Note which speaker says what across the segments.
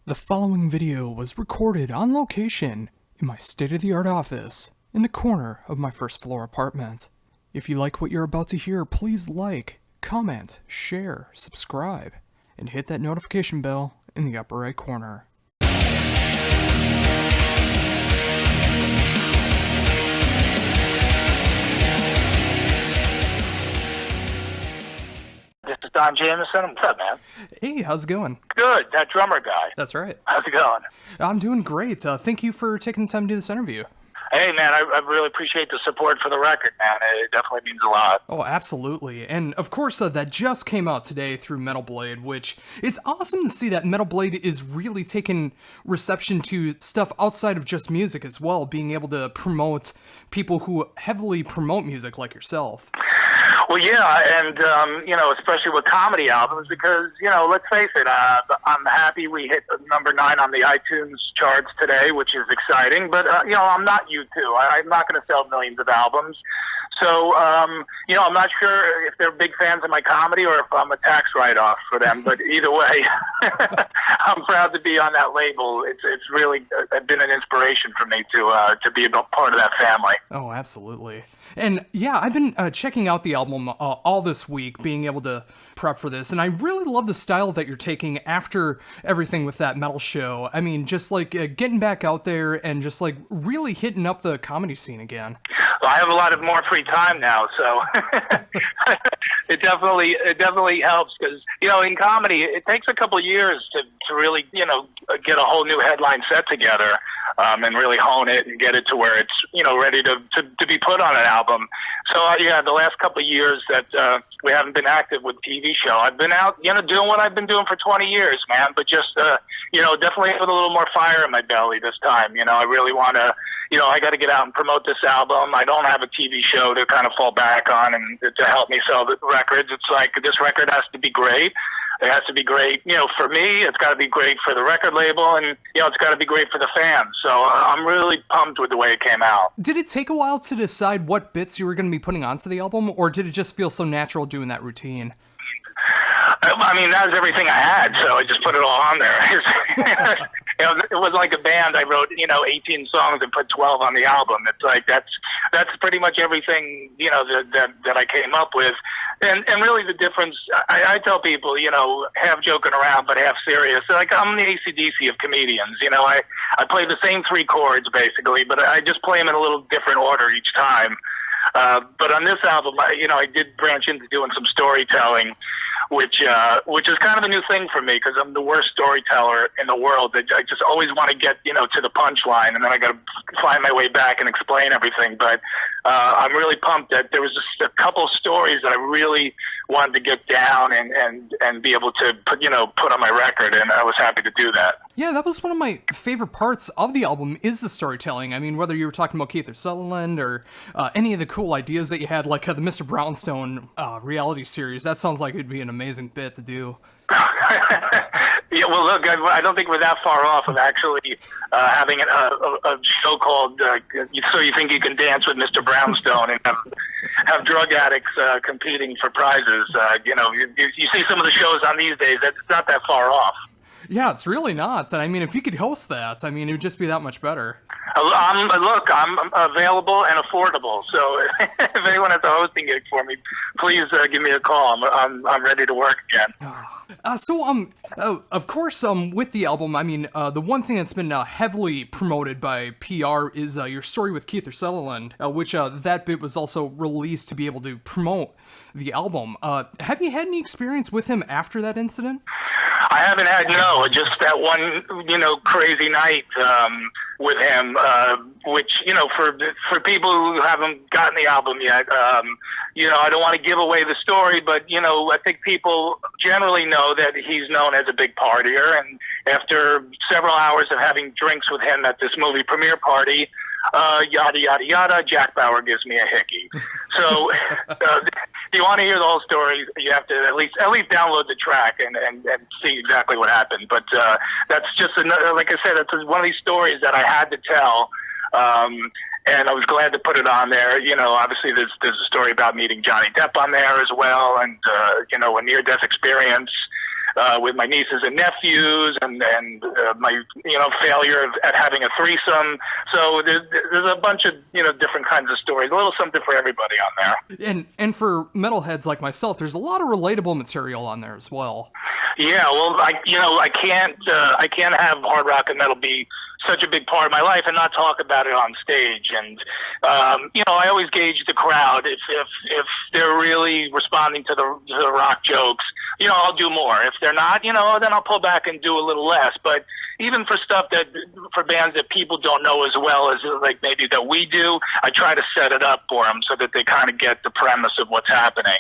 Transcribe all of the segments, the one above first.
Speaker 1: The following video was recorded on location in my state-of-the-art office in the corner of my first floor apartment. If you like what you're about to hear, please like, comment, share, subscribe, and hit that notification bell in the upper right corner.
Speaker 2: This is Don Jamieson. What's up, man?
Speaker 1: Hey, how's it going?
Speaker 2: Good. That drummer guy.
Speaker 1: That's right.
Speaker 2: How's it going?
Speaker 1: I'm doing great. Thank you for taking the time to do this interview.
Speaker 2: Hey, man, I really appreciate the support for the record, man. It definitely means a lot.
Speaker 1: Oh, absolutely. And of course, that just came out today through Metal Blade, which it's awesome to see that Metal Blade is really taking reception to stuff outside of just music as well, being able to promote people who heavily promote music like yourself.
Speaker 2: Well, yeah, and, especially with comedy albums, because, let's face it, I'm happy we hit number 9 on the iTunes charts today, which is exciting, but, I'm not U2. I'm not going to sell millions of albums. So, I'm not sure if they're big fans of my comedy or if I'm a tax write-off for them, but either way, I'm proud to be on that label. It's really been an inspiration for me to be a part of that family.
Speaker 1: Oh, absolutely. And yeah, I've been checking out the album all this week, being able to prep for this, and I really love the style that you're taking after everything with that metal show. I mean, just like getting back out there and just like really hitting up the comedy scene again.
Speaker 2: Well, I have a lot of more free time now, so it definitely helps because, in comedy, it takes a couple of years to really, get a whole new headline set together. And really hone it and get it to where it's, ready to be put on an album. So, the last couple of years that we haven't been active with TV show, I've been out, doing what I've been doing for 20 years, man, but just, definitely with a little more fire in my belly this time. I really want to, I got to get out and promote this album. I don't have a TV show to kind of fall back on and to help me sell the records. It's like this record has to be great. It has to be great, for me. It's got to be great for the record label, and it's got to be great for the fans. So I'm really pumped with the way it came out.
Speaker 1: Did it take a while to decide what bits you were going to be putting onto the album, or did it just feel so natural doing that routine?
Speaker 2: I mean, that was everything I had, so I just put it all on there. It was like a band. I wrote, 18 songs and put 12 on the album. It's like that's pretty much everything, that I came up with. And really the difference, I tell people, half joking around but half serious. Like, I'm the AC/DC of comedians. I play the same 3 chords basically, but I just play them in a little different order each time. But on this album, I did branch into doing some storytelling, which is kind of a new thing for me because I'm the worst storyteller in the world. I just always want to get, to the punchline, and then I got to find my way back and explain everything. But I'm really pumped that there was just a couple stories that I really wanted to get down and be able to put on my record, and I was happy to do that.
Speaker 1: Yeah, that was one of my favorite parts of the album is the storytelling. I mean, whether you were talking about Kiefer Sutherland or any of the cool ideas that you had, like the Mr. Brownstone reality series, that sounds like it'd be an amazing bit to do.
Speaker 2: Yeah, well, look, I don't think we're that far off of actually having a show called So You Think You Can Dance with Mr. Brownstone and have drug addicts competing for prizes. You see some of the shows on these days, it's not that far off.
Speaker 1: Yeah, it's really not. And I mean, if you could host that, I mean, it would just be that much better.
Speaker 2: I'm available and affordable. So if anyone has a hosting gig for me, please give me a call. I'm ready to work again.
Speaker 1: Of course, with the album, I mean, the one thing that's been heavily promoted by PR is your story with Kiefer Sutherland, which that bit was also released to be able to promote the album. Have you had any experience with him after that incident?
Speaker 2: I haven't had, just that one, crazy night with him, which, for people who haven't gotten the album yet, I don't want to give away the story, but, I think people generally know that he's known as a big partier, and after several hours of having drinks with him at this movie premiere party, yada, yada, yada, Jack Bauer gives me a hickey. So, if you want to hear the whole story, you have to at least download the track and see exactly what happened. But that's just another, like I said, it's one of these stories that I had to tell. And I was glad to put it on there. Obviously there's a story about meeting Johnny Depp on there as well, and a near-death experience. with my nieces and nephews, and my failure at having a threesome. So there's a bunch of different kinds of stories, a little something for everybody on there.
Speaker 1: And for metalheads like myself, there's a lot of relatable material on there as well.
Speaker 2: Yeah, well, I can't have hard rock and metal be such a big part of my life and not talk about it on stage. And I always gauge the crowd. If they're really responding to the rock jokes, I'll do more. If they're not, then I'll pull back and do a little less. But even for for bands that people don't know as well as like maybe that we do, I try to set it up for them so that they kind of get the premise of what's happening.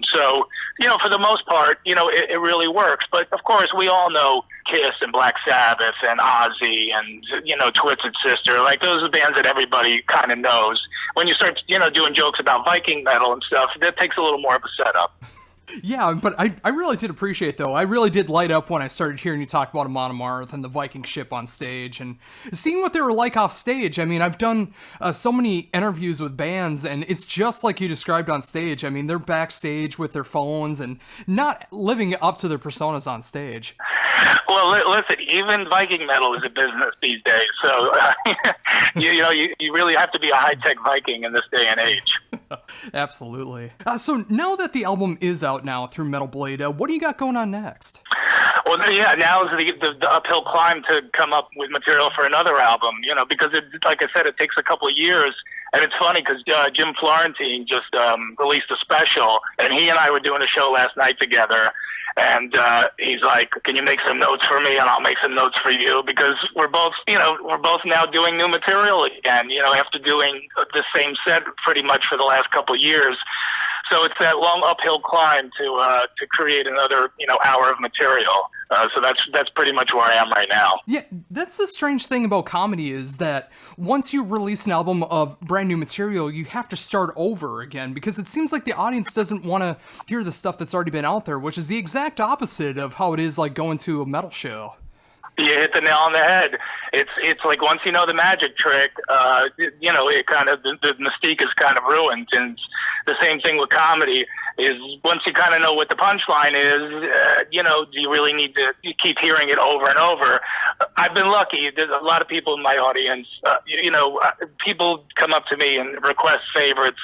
Speaker 2: So for the most part, it really works. But of course, we all know Kiss and Black Sabbath and Ozzy and Twisted Sister. Like those are bands that everybody kind of knows. When you start doing jokes about Viking metal and stuff, that takes a little more of a setup.
Speaker 1: Yeah, but I really did appreciate, though. I really did light up when I started hearing you talk about Amon Amarth and the Viking ship on stage, and seeing what they were like off stage. I mean, I've done so many interviews with bands, and it's just like you described on stage. I mean, they're backstage with their phones and not living up to their personas on stage.
Speaker 2: Well, listen, even Viking metal is a business these days, so you really have to be a high-tech Viking in this day and age.
Speaker 1: Absolutely. So now that the album is out now through Metal Blade, what do you got going on next?
Speaker 2: Well, yeah, now is the uphill climb to come up with material for another album, because like I said, it takes a couple of years. And it's funny because Jim Florentine just released a special, and he and I were doing a show last night together. And he's like, "Can you make some notes for me, and I'll make some notes for you?" Because we're both now doing new material again. After doing the same set pretty much for the last couple of years. So it's that long uphill climb to create another hour of material. So that's pretty much where I am right now.
Speaker 1: Yeah, that's the strange thing about comedy is that once you release an album of brand new material, you have to start over again because it seems like the audience doesn't want to hear the stuff that's already been out there, which is the exact opposite of how it is like going to a metal show.
Speaker 2: You hit the nail on the head. It's like once you know the magic trick, it kind of the mystique is kind of ruined. And the same thing with comedy is once you kind of know what the punchline is, do you really need to keep hearing it over and over? I've been lucky. There's a lot of people in my audience. People come up to me and request favorites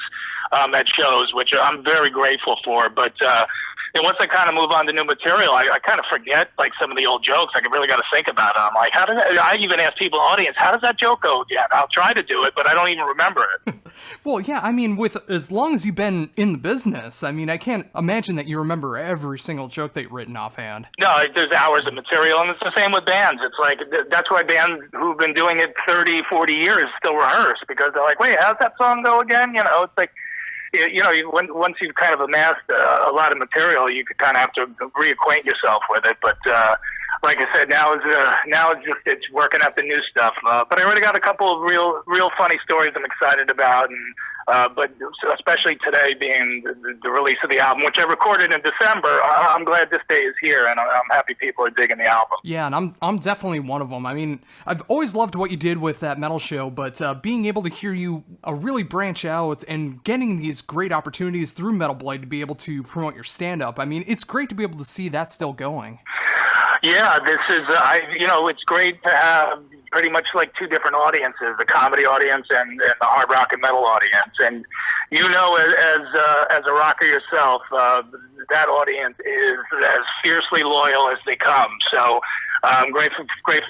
Speaker 2: at shows, which I'm very grateful for. But and once I kind of move on to new material, I kind of forget like some of the old jokes. I really got to think about it. I'm like, I even ask people in the audience, how does that joke go again? I'll try to do it, but I don't even remember it.
Speaker 1: Well, yeah, I mean, with as long as you've been in the business, I mean, I can't imagine that you remember every single joke that you've written offhand.
Speaker 2: No, there's hours of material, and it's the same with bands. It's like, that's why bands who've been doing it 30, 40 years still rehearse, because they're like, wait, how's that song go again? It's like, once you've kind of amassed a lot of material, you could kind of have to reacquaint yourself with it. But like I said, now it's working out the new stuff. But I already got a couple of real funny stories I'm excited about, and but especially today being the release of the album, which I recorded in December. I'm glad this day is here, and I'm happy people are digging the album.
Speaker 1: Yeah, and I'm definitely one of them. I mean, I've always loved what you did with that metal show, but being able to hear you really branch out and getting these great opportunities through Metal Blade to be able to promote your stand-up, I mean, it's great to be able to see that still going.
Speaker 2: Yeah, this is, it's great to have pretty much like two different audiences, the comedy audience and the hard rock and metal audience. And as a rocker yourself, that audience is as fiercely loyal as they come. So I'm grateful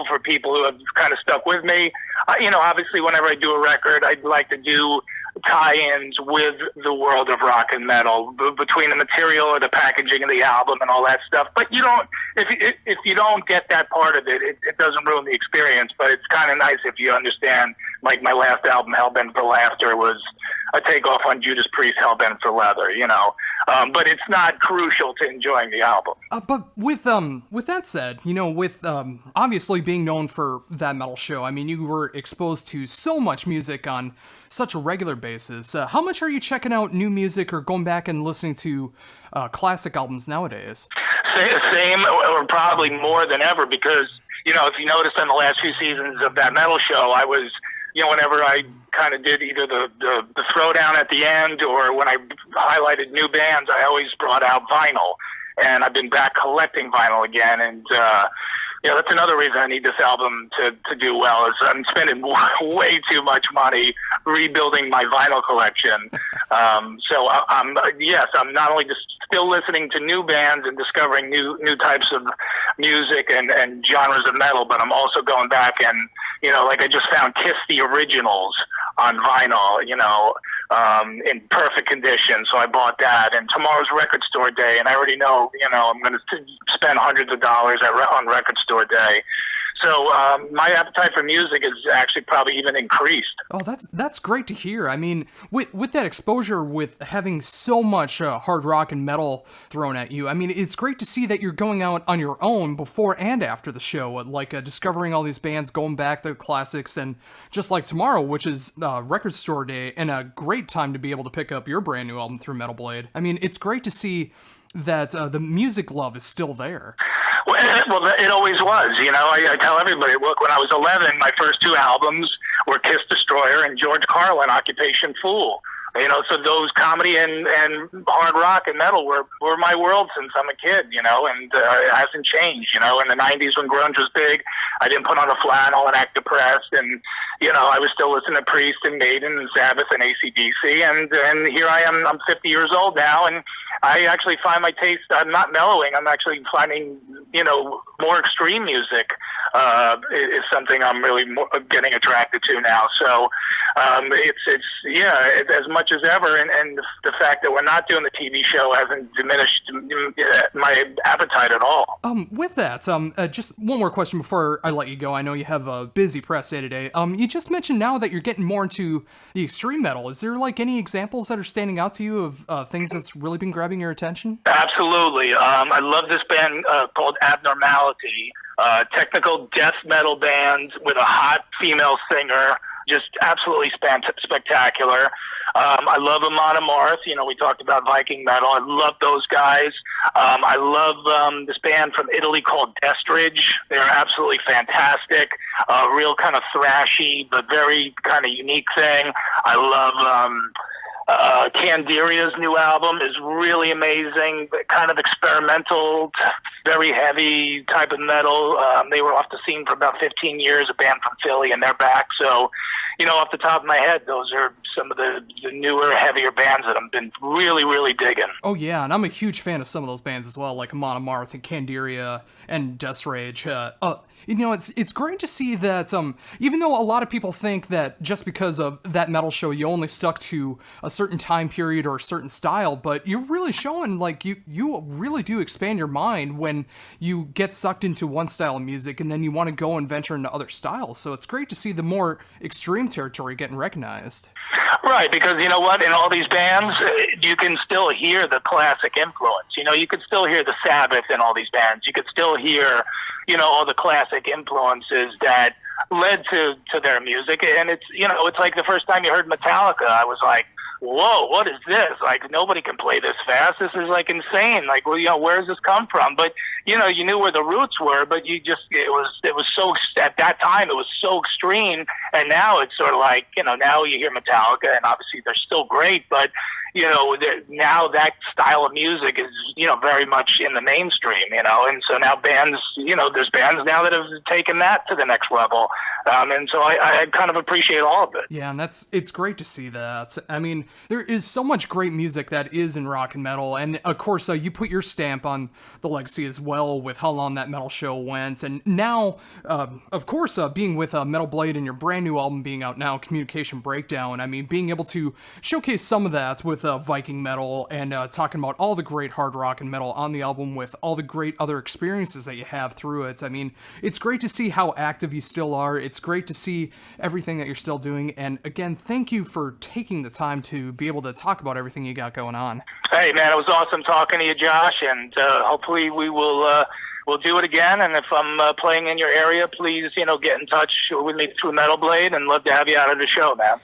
Speaker 2: for people who have kind of stuck with me. Obviously, whenever I do a record, I'd like to do tie-ins with the world of rock and metal between the material or the packaging of the album and all that stuff. But if you don't get that part of it, it doesn't ruin the experience. But it's kind of nice if you understand. Like my last album, Hellbent for Laughter, was a takeoff on Judas Priest, Hellbent for Leather. But it's not crucial to enjoying the album.
Speaker 1: But with that said, with obviously being known for that metal show, I mean, you were exposed to so much music on such a regular basis. How much are you checking out new music or going back and listening to classic albums nowadays?
Speaker 2: Same, or probably more than ever, because if you noticed on the last few seasons of that metal show, I was, whenever I kind of did either the throwdown at the end or when I highlighted new bands, I always brought out vinyl. and I've been back collecting vinyl again, and that's another reason I need this album to do well, is I'm spending way too much money rebuilding my vinyl collection. So I'm not only just still listening to new bands and discovering new types of music and genres of metal, but I'm also going back and, like I just found Kiss the Originals on vinyl, in perfect condition. So I bought that, and tomorrow's record store day, and I already know, I'm going to spend hundreds of dollars on record store day. So my appetite for music is actually probably even increased.
Speaker 1: Oh, that's great to hear. I mean, with that exposure, with having so much hard rock and metal thrown at you, I mean, it's great to see that you're going out on your own before and after the show, like discovering all these bands, going back to the classics, and just like tomorrow, which is record store day, and a great time to be able to pick up your brand new album through Metal Blade. I mean, it's great to see that the music love is still there.
Speaker 2: Well, it always was. I tell everybody, look, when I was 11, my first two albums were Kiss Destroyer and George Carlin, Occupation Fool. So those comedy and hard rock and metal were my world since I'm a kid, and it hasn't changed. In the 90s when grunge was big, I didn't put on a flannel and act depressed, and, I was still listening to Priest and Maiden and Sabbath and AC/DC, and here I am, I'm 50 years old now, and I actually find my taste, I'm not mellowing, I'm actually finding, more extreme music is something I'm really getting attracted to now. So it's as much as ever, and the fact that we're not doing the TV show hasn't diminished my appetite at all.
Speaker 1: With that, just one more question before I let you go. I know you have a busy press day today. You just mentioned now that you're getting more into the extreme metal. Is there like any examples that are standing out to you of things that's really been grabbing your attention?
Speaker 2: Absolutely. I love this band called Abnormality. Technical death metal band with a hot female singer, just absolutely spectacular. I love Amon Amarth. We talked about Viking metal. I love those guys. I love this band from Italy called Destridge. They're absolutely fantastic. Real kind of thrashy, but very kind of unique thing. I love Candiria's new album is really amazing, kind of experimental, very heavy type of metal. They were off the scene for about 15 years, a band from Philly, and they're back. So, off the top of my head, those are some of the newer, heavier bands that I've been really, really digging.
Speaker 1: Oh, yeah, and I'm a huge fan of some of those bands as well, like Amon Amarth and Candiria and Death Rage. It's great to see that even though a lot of people think that just because of that metal show you only stuck to a certain time period or a certain style, but you're really showing like you really do expand your mind when you get sucked into one style of music and then you want to go and venture into other styles. So it's great to see the more extreme territory getting recognized.
Speaker 2: Right, because you know what? In all these bands, you can still hear the classic influence. You can still hear the Sabbath in all these bands. You could still hear, all the classic influences that led to their music. And it's like the first time you heard Metallica, I was like, whoa, what is this? Like, nobody can play this fast. This is like insane. Like, well, where does this come from? But, you knew where the roots were, but it was so, at that time, it was so extreme. And now it's sort of like, now you hear Metallica, and obviously they're still great, but, now that style of music is, very much in the mainstream, and so now bands, there's bands now that have taken that to the next level. And so I kind of appreciate all of it.
Speaker 1: Yeah, and it's great to see that. I mean, there is so much great music that is in rock and metal, and of course, you put your stamp on the legacy as well with how long that metal show went, and now, of course, being with Metal Blade and your brand new album being out now, Communication Breakdown, I mean, being able to showcase some of that with Viking metal and talking about all the great hard rock and metal on the album with all the great other experiences that you have through it. I mean, it's great to see how active you still are. It's great to see everything that you're still doing. And again, thank you for taking the time to be able to talk about everything you got going on.
Speaker 2: Hey, man, it was awesome talking to you, Josh, and hopefully we will we'll do it again. And if I'm playing in your area, please, get in touch with me through Metal Blade, and love to have you out of the show, man.